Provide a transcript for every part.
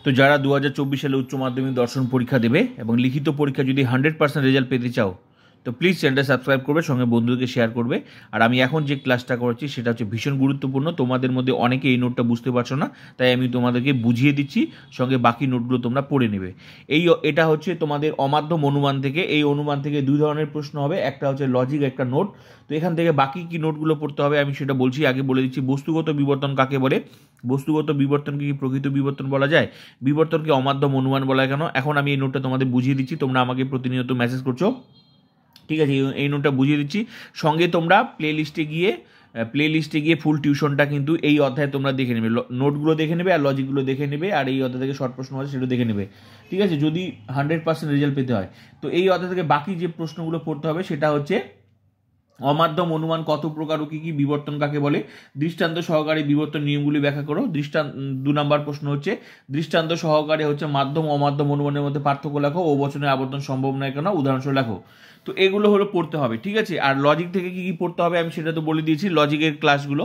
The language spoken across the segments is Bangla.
তো যারা 2024 সালে উচ্চ মাধ্যমিক দর্শন পরীক্ষা দেবে এবং লিখিত পরীক্ষা যদি 100% রেজাল্ট পেতে চাও, তো প্লিজ চ্যানেলটা সাবস্ক্রাইব করবে, সঙ্গে বন্ধুদেরকে শেয়ার করবে। আর আমি এখন যে ক্লাসটা করছি সেটা হচ্ছে ভীষণ গুরুত্বপূর্ণ। তোমাদের মধ্যে অনেকে এই নোটটা বুঝতে পারছো না, তাই আমি তোমাদেরকে বুঝিয়ে দিচ্ছি, সঙ্গে বাকি নোটগুলো তোমরা পড়ে নেবে। এটা হচ্ছে তোমাদের অমাধ্যম অনুমান থেকে। এই অনুমান থেকে দুই ধরনের প্রশ্ন হবে, একটা হচ্ছে লজিক, একটা নোট। তো এখান থেকে বাকি কি নোটগুলো পড়তে হবে আমি সেটা বলছি। আগে বলে দিচ্ছি বস্তুগত বিবর্তন কাকে বলে। বস্তুগত বিবর্তনকে কি প্রকৃত বিবর্তন বলা যায়? বিবর্তনকে অমাধ্যম অনুমান বলা কেন? এখন আমি এই নোটটা তোমাদের বুঝিয়ে দিচ্ছি, তোমরা আমাকে প্রতিনিয়ত মেসেজ করছো, ঠিক আছে? এই নোটটা বুঝিয়ে দিচ্ছি। সঙ্গে তোমরা প্লে লিস্টে গিয়ে ফুল টিউশনটা কিন্তু এই অধ্যায়ে তোমরা দেখে নেবে, নোটগুলো দেখে নেবে আর লজিকগুলো দেখে নেবে, আর এই অধ্যায় থেকে শর্ট প্রশ্ন আছে সেটা দেখে নেবে, ঠিক আছে? যদি 100% রেজাল্ট পেতে হয়, তো এই অধ্যায় থেকে বাকি যে প্রশ্নগুলো পড়তে হবে সেটা হচ্ছে অমাধ্যম অনুমান কত প্রকার ও কি কি, বিবর্তন কাকে বলে, দৃষ্টান্ত সহকারে বিবর্তন নিয়মগুলি ব্যাখ্যা করো। 2 নম্বর প্রশ্ন হচ্ছে দৃষ্টান্ত সহকারে হচ্ছে মাধ্যম অমাধ্যম অনুমানের মধ্যে পার্থক্য লেখো, ও বচনের আবর্তন সম্ভব নয় কেন, উদাহরণস্বরূপ লেখো। তো এগুলো হলো পড়তে হবে, ঠিক আছে? আর লজিক থেকে কি কি পড়তে হবে আমি সেটা তো বলে দিয়েছি। লজিক ক্লাসগুলো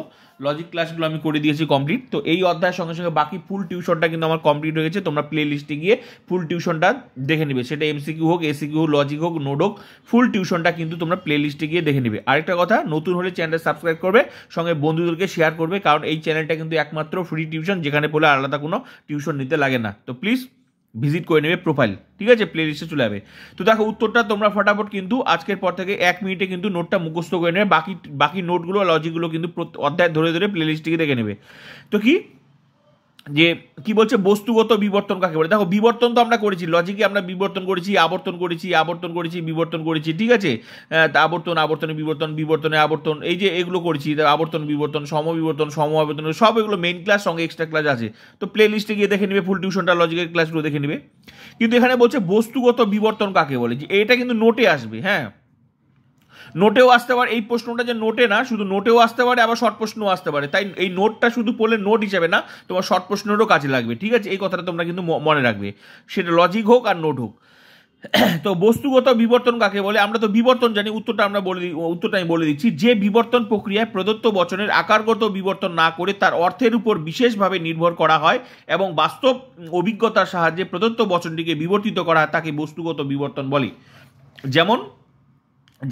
আমি করে দিয়েছি কমপ্লিট। তো এই অধ্যায়ের সঙ্গে সঙ্গে বাকি ফুল টিউশনটা কিন্তু আমার কমপ্লিট হয়ে গেছে। তোমরা প্লে লিস্টে গিয়ে ফুল টিউশনটা দেখে নেবে, সেটা এমসিকিউ হোক, এসিকিউ হোক, লজিক হোক, নোট হোক, ফুল টিউশনটা কিন্তু তোমরা প্লে লিস্টে গিয়ে দেখে নেবে। আরেকটা কথা, নতুন হলে চ্যানেলটা সাবস্ক্রাইব করবে, সঙ্গে বন্ধুদেরকে শেয়ার করবে, কারণ এই চ্যানেলটা কিন্তু একমাত্র ফ্রি টিউশন, যেখানে পড়লে আলাদা কোনো টিউশন নিতে লাগে না। তো প্লিজ ভিজিট করে নেবে প্রোফাইল, ঠিক আছে? প্লে লিস্টে চলে যাবে। তো দেখো উত্তরটা তোমরা ফটাফট কিন্তু আজকের পর থেকে 1 মিনিটে কিন্তু নোটটা মুখস্থ করে নেবে। বাকি নোটগুলো, লজিকগুলো কিন্তু অধ্যায় ধরে ধরে প্লে লিস্টে দেখে নেবে। তো কি বলছে বস্তুগত বিবর্তন কাকে বলে? দেখো বিবর্তন তো আমরা করেছি, লজিকে আমরা বিবর্তন করেছি, আবর্তন করেছি, বিবর্তন করেছি, ঠিক আছে? আবর্তনে বিবর্তনে আবর্তন, এই যে এগুলো করেছি, আবর্তন বিবর্তন, সম আবর্তন, সব এগুলো মেইন ক্লাস, সঙ্গে এক্সট্রা ক্লাস আছে। তো প্লে লিস্টে গিয়ে দেখে নেবে ফুল টিউশনটা, লজিকের ক্লাসগুলো দেখে নেবে। কিন্তু এখানে বলছে বস্তুগত বিবর্তন কাকে বলে, যে এটা কিন্তু নোটে আসবে, হ্যাঁ, নোটেও আসতে পারে। এই প্রশ্নটা যে নোটে না, শুধু নোটেও আসতে পারে, আবার শর্ট প্রশ্নও আসতে পারে। তাই এই নোটটা শুধু পড়লে নোট হিসেবে না, তোমার শর্ট প্রশ্নেরও কাজে লাগবে, ঠিক আছে? এই কথাটা তোমরা কিন্তু মনে রাখবে, সেটা লজিক হোক আর নোট হোক। তো বস্তুগত বিবর্তন কাকে বলে? আমরা তো বিবর্তন জানি, উত্তরটা আমি বলে দিচ্ছি। যে বিবর্তন প্রক্রিয়ায় প্রদত্ত বচনের আকারগত বিবর্তন না করে তার অর্থের উপর বিশেষভাবে নির্ভর করা হয় এবং বাস্তব অভিজ্ঞতার সাহায্যে প্রদত্ত বচনটিকে বিবর্তিত করা হয়, তাকে বস্তুগত বিবর্তন বলে।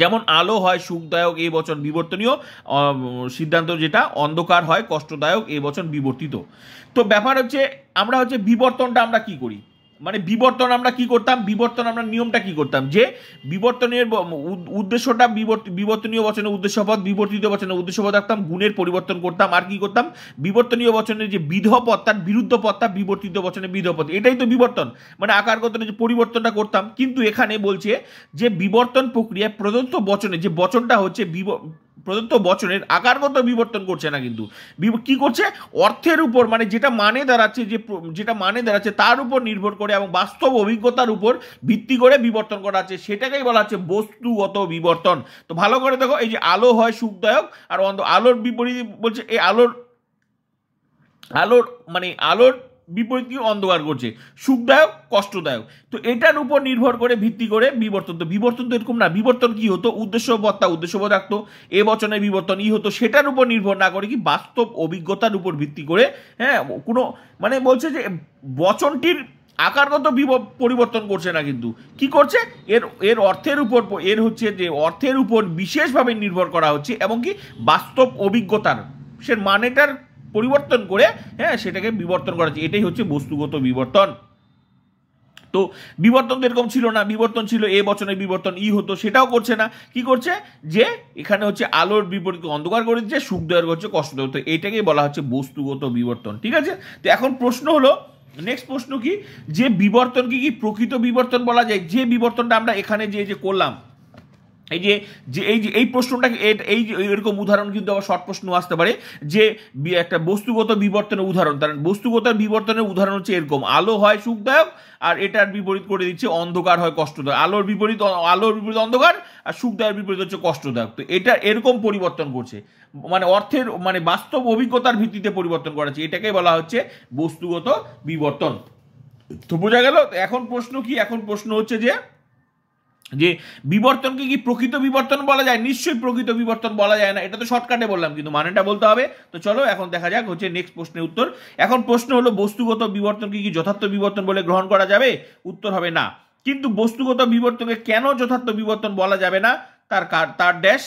যেমন আলো হয় সুখদায়ক, এই বচন বিবর্তনীয়। সিদ্ধান্ত যেটা, অন্ধকার হয় কষ্টদায়ক, এই বচন বিবর্তিত। তো ব্যাপার হচ্ছে আমরা হচ্ছে বিবর্তনটা আমরা কি করি, মানে বিবর্তন আমরা কি করতাম, বিবর্তন আমরা নিয়মটা কি করতাম, যে বিবর্তনের উদ্দেশ্যটা বিবর্তনীয় বচনের উদ্দেশ্যপদ, বিবর্তিত বচনের উদ্দেশ্যপদ রাখতাম, গুণের পরিবর্তন করতাম, আর কি করতাম, বিবর্তনীয় বচনের যে বিধপদ তার বিরুদ্ধ পদটা বিবর্তিত বচনের বিধপদ, এটাই তো বিবর্তন, মানে আকারগত যে পরিবর্তনটা করতাম। কিন্তু এখানে বলছে যে বিবর্তন প্রক্রিয়ায় প্রদত্ত বচনে যে বচনটা হচ্ছে প্রদত্ত বচনের আকারগত বিবর্তন করছে না, কিন্তু কি করছে, অর্থের উপর, মানে যেটা মানে দাঁড়াচ্ছে তার উপর নির্ভর করে এবং বাস্তব অভিজ্ঞতার উপর ভিত্তি করে বিবর্তন করা আছে, সেটাকেই বলা হচ্ছে বস্তুগত বিবর্তন। তো ভালো করে দেখো, এই যে আলো হয় সুখদায়ক, আর আলোর বিপরীত বলছে, এই আলোর বিপরীত অন্ধকার করছে, সুখদায়ক কষ্টদায়ক। তো এটার উপর নির্ভর করে ভিত্তি করে বিবর্তন। তো বিবর্তন তো এরকম না, বিবর্তন কি হতো, উদ্দেশ্যপদ রাখতো, এ বচনের বিবর্তন ই হতো, সেটার উপর নির্ভর না করে কি বাস্তব অভিজ্ঞতার উপর ভিত্তি করে, হ্যাঁ, কোনো মানে বলছে যে বচনটির আকারগত পরিবর্তন করছে না, কিন্তু কি করছে, এর অর্থের উপর, এর হচ্ছে যে অর্থের উপর বিশেষভাবে নির্ভর করা হচ্ছে এবং কি বাস্তব অভিজ্ঞতার সে মানেটার পরিবর্তন করে, হ্যাঁ, সেটাকে বিবর্তন করা হচ্ছে, এটাই হচ্ছে বস্তুগত বিবর্তন। তো বিবর্তন তো এরকম ছিল না, বিবর্তন ছিল এ বচনের বিবর্তন ই হতো, সেটাও করছে না। কি করছে, যে এখানে হচ্ছে আলোর বিপরীত অন্ধকার করে দিচ্ছে, সুখদায়ক হচ্ছে কষ্টদায়ক। তো এটাকেই বলা হচ্ছে বস্তুগত বিবর্তন, ঠিক আছে? তো এখন প্রশ্ন হলো, নেক্সট প্রশ্ন কি, যে বিবর্তনকে কি প্রকৃত বিবর্তন বলা যায়? যে বিবর্তনটা আমরা এখানে যে করলাম, এই প্রশ্নটা, এই এরকম উদাহরণ কিন্তু আবার শর্ট প্রশ্ন আসতে পারে, যে একটা বস্তুগত বিবর্তনের উদাহরণ, তার বস্তুগত বিবর্তনের উদাহরণ হচ্ছে এরকম, আলো হয় সুখদায়ক আর এটার বিপরীত করে দিচ্ছে অন্ধকার হয় কষ্টদায়ক, আলোর বিপরীত অন্ধকার আর সুখদায়ক বিপরীত হচ্ছে কষ্টদায়ক। তো এটা এরকম পরিবর্তন করছে, মানে অর্থের, মানে বাস্তব অভিজ্ঞতার ভিত্তিতে পরিবর্তন করা হচ্ছে, এটাকেই বলা হচ্ছে বস্তুগত বিবর্তন। তো বোঝা গেল? এখন প্রশ্ন কি, এখন প্রশ্ন হচ্ছে যে যে বিবর্তনকে কি প্রকৃত বিবর্তন বলা যায়? নিশ্চয়ই প্রকৃত বিবর্তন বলা যায় না, এটা তো শর্টকাটে বললাম, কিন্তু মানেটা বলতে হবে। তো চলো এখন দেখা যাক হচ্ছে নেক্সট প্রশ্নের উত্তর। এখন প্রশ্ন হলো বস্তুগত বিবর্তনকে কি যথার্থ বিবর্তন বলে গ্রহণ করা যাবে? উত্তর হবে না। কিন্তু বস্তুগত বিবর্তনকে কেন যথার্থ বিবর্তন বলা যাবে না? তার ড্যাশ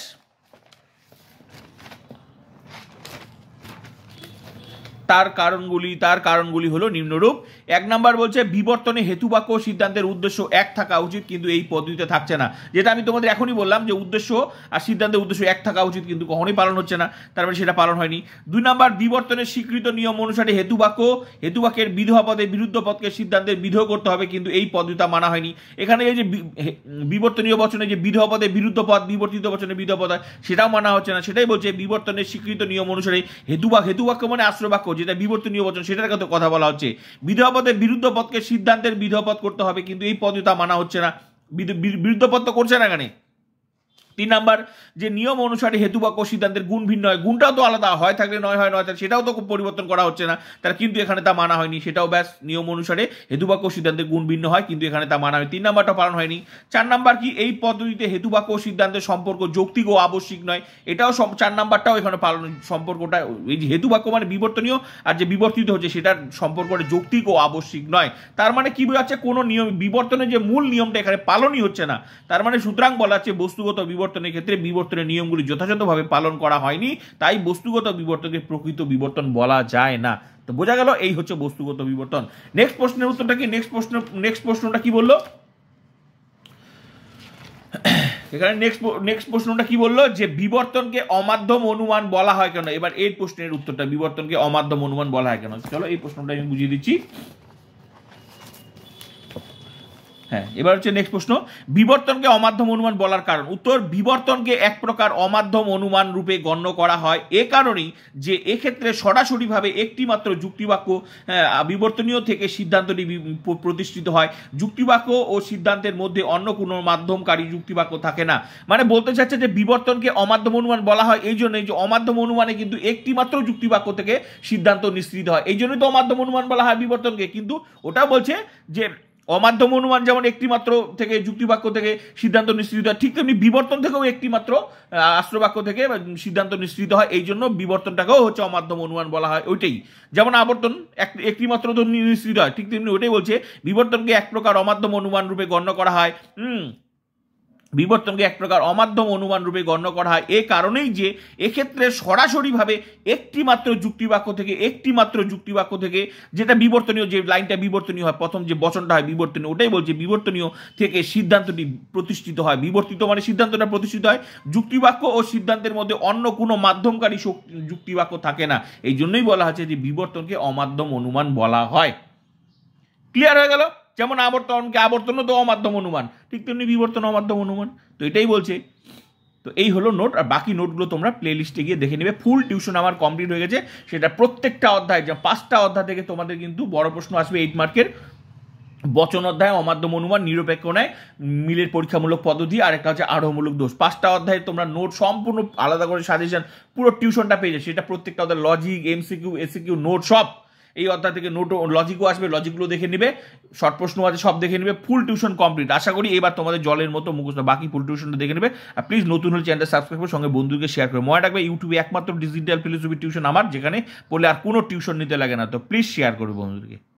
তার কারণগুলি হলো নিম্নরূপ। 1 নাম্বার বলছে বিবর্তনে হেতুবাক্য সিদ্ধান্তের উদ্দেশ্য এক থাকা উচিত, কিন্তু এই পদ্ধতিতে থাকছে না। যেটা আমি তোমাদের এখনই বললাম যে উদ্দেশ্য আর সিদ্ধান্তের উদ্দেশ্য এক থাকা উচিত, কিন্তু কখনোই পালন হচ্ছে না, তার মানে সেটা পালন হয়নি। 2 নাম্বার বিবর্তনের স্বীকৃত নিয়ম অনুসারে হেতুবাক্যের বিধেয় পদে বিরুদ্ধ পদকে সিদ্ধান্তের বিধেয় করতে হবে, কিন্তু এই পদ্ধতিটা মানা হয়নি। এখানে এই যে বিবর্তনীয় বচনে যে বিধেয় পদে বিরুদ্ধ পদ, বিবর্তিত বচনে বিধেয় পদ হয়, সেটাও মানা হচ্ছে না। সেটাই বলছে বিবর্তনের স্বীকৃত নিয়ম অনুসারে হেতুবাক্য মানে আশ্রয় বাক্য, যেটা বিবর্তনীয় বচন, সেটার কথা বলা হচ্ছে। বিধেয় পদের বিরুদ্ধ পদকে সিদ্ধান্তের বিধেয় পদ করতে হবে, কিন্তু এই পদ্ধতিটা মানা হচ্ছে না, বিরুদ্ধ পদ তো করছে না এখানে। 3 নাম্বার যে নিয়ম অনুসারে হেতুবাক্য সিদ্ধান্তের গুণ ভিন্ন হয়, গুণটাও তো আলাদা, হয় থাকলে নয় হয়, নয় থাকলে সেটাও তো পরিবর্তন করা হচ্ছে না, তার কিন্তু এখানে তা মানা হয়নি। সেটাও ব্যাস নিয়ম অনুসারে হেতুবাক্য সিদ্ধান্তের গুণ ভিন্ন হয়, কিন্তু এখানে তা মানা হয়। 3 নাম্বারটা পালন হয়নি। 4 নাম্বার কি এই পদ্ধতিতে হেতুবাক্য সিদ্ধান্তের সম্পর্ক যৌক্তিক ও আবশ্যিক নয়, এটাও 4 নাম্বারটাও এখানে পালন, সম্পর্কটা এই যে হেতুবাক্য মানে বিবর্তনীয় আর যে বিবর্তিত হচ্ছে সেটার সম্পর্কটা যৌক্তিক ও আবশ্যিক নয়। তার মানে কি বোঝাচ্ছে? কোনো নিয়ম বিবর্তনের যে মূল নিয়মটা এখানে পালনই হচ্ছে না। তার মানে সুতরাং বলা হচ্ছে বস্তুগত বিবর্তনের ক্ষেত্রে বিবর্তনের নিয়মগুলি যথাযথভাবে পালন করা হয়নি, তাই বস্তুগত বিবর্তনকে প্রকৃত বিবর্তন বলা যায় না। তো বোঝা গেল এই হচ্ছে বস্তুগত বিবর্তন। নেক্সট প্রশ্নের উত্তরটা কি? নেক্সট প্রশ্নটা কি বললো এখানে? নেক্সট প্রশ্নটা কি বললো? যে বিবর্তনকে অমাধ্যম অনুমান বলা হয় কেন? এবার এই প্রশ্নের উত্তরটা, বিবর্তনকে অমাধ্যম অনুমান বলা হয় কেন? চলো এই প্রশ্নটা আমি বুঝিয়ে দিচ্ছি। হ্যাঁ, এবার হচ্ছে নেক্সট প্রশ্ন, বিবর্তনকে অমাধ্যম অনুমান বলার কারণ। উত্তর, বিবর্তনকে এক প্রকার অমাধ্যম অনুমান রূপে গণ্য করা হয় এ কারণেই যে এক্ষেত্রে সরাসরিভাবে একটি মাত্র যুক্তিবাক্য বিবর্তনীয় থেকে সিদ্ধান্তটি প্রতিষ্ঠিত হয়, যুক্তিবাক্য ও সিদ্ধান্তের মধ্যে অন্য কোনো মাধ্যমকারী যুক্তিবাক্য থাকে না। মানে বলতে চাচ্ছে যে বিবর্তনকে অমাধ্যম অনুমান বলা হয় এই জন্যই যে অমাধ্যম অনুমানে কিন্তু একটি মাত্র যুক্তিবাক্য থেকে সিদ্ধান্ত নিঃসৃত হয়, এই জন্যই তো অমাধ্যম অনুমান বলা হয় বিবর্তনকে। কিন্তু ওটা বলছে যে অমাধ্যম অনুমান যেমন একটি মাত্র থেকে যুক্তিবাক্য থেকে সিদ্ধান্ত নিঃসৃত হয়, ঠিক তেমনি বিবর্তন থেকেও একটি মাত্র আশ্রবাক্য থেকে সিদ্ধান্ত নিঃসৃত হয়, এই জন্য বিবর্তনটাকেও হচ্ছে অমাধ্যম অনুমান বলা হয়। ওইটাই যেমন আবর্তন একটি মাত্র তো নিঃসৃত হয়, ঠিক তেমনি ওটাই বলছে বিবর্তনকে এক প্রকার অমাধ্যম অনুমান রূপে গণ্য করা হয়। বিবর্তনকে এক প্রকার অমাধ্যম অনুমান রূপে গণ্য করা হয় এ কারণেই যে এক্ষেত্রে সরাসরিভাবে একটি মাত্র যুক্তিবাক্য থেকে যেটা বিবর্তনীয়, যে লাইনটা বিবর্তনীয় হয়, প্রথম যে বচনটা হয় বিবর্তনীয়, ওটাই বলছে বিবর্তনীয় থেকে সিদ্ধান্তটি প্রতিষ্ঠিত হয়। বিবর্তিত মানে সিদ্ধান্তটা প্রতিষ্ঠিত হয়, যুক্তিবাক্য ও সিদ্ধান্তের মধ্যে অন্য কোনো মাধ্যমকারী যুক্তিবাক্য থাকে না, এই জন্যই বলা হচ্ছে যে বিবর্তনকে অমাধ্যম অনুমান বলা হয়। ক্লিয়ার হয়ে গেল? যেমন আবর্তনও তো অমাধ্যম অনুমান, ঠিক তেমনি বিবর্তন অমাধ্যম অনুমান। তো এটাই বলছে। তো এই হলো নোট, আর বাকি নোটগুলো তোমরা প্লে লিস্টে গিয়ে দেখে নেবে। ফুল টিউশন আমার কমপ্লিট হয়ে গেছে, সেটা প্রত্যেকটা অধ্যায়, যে 5টা অধ্যায় থেকে তোমাদের কিন্তু বড় প্রশ্ন আসবে 8 মার্কের। বচন অধ্যায়, অমাধ্যম অনুমান, নিরপেক্ষ ন্যায়, মিলের পরীক্ষামূলক পদ্ধতি, আর একটা হচ্ছে আরোহমূলক দোষ। 5টা অধ্যায়ে তোমরা নোট সম্পূর্ণ আলাদা করে সাজেশন পুরো টিউশনটা পেয়ে যাবে। সেটা প্রত্যেকটা অধ্যায় লজিক, এমসিকিউ, এসিকিউ, নোট সব এই অধ্যায় থেকে নোট, লজিকও আসবে, লজিকগুলো দেখে নেবে, শর্ট প্রশ্ন আছে সব দেখে নেবে। ফুল টিউশন কমপ্লিট। আশা করি এবার তোমাদের জলের মতো মুখস্থ, বাকি ফুল টিউশনটা দেখে নেবে। আর প্লিজ নতুন হলে চ্যানেলটা সাবস্ক্রাইব করে সঙ্গে বন্ধুকে শেয়ার করে। মনে রাখবে ইউটিউবে একমাত্র ডিজিটাল ফিলোসফি টিউশন আমার, যেখানে পড়লে আর কোনো টিউশন নিতে লাগে না। তো প্লিজ শেয়ার করবে বন্ধুদেরকে।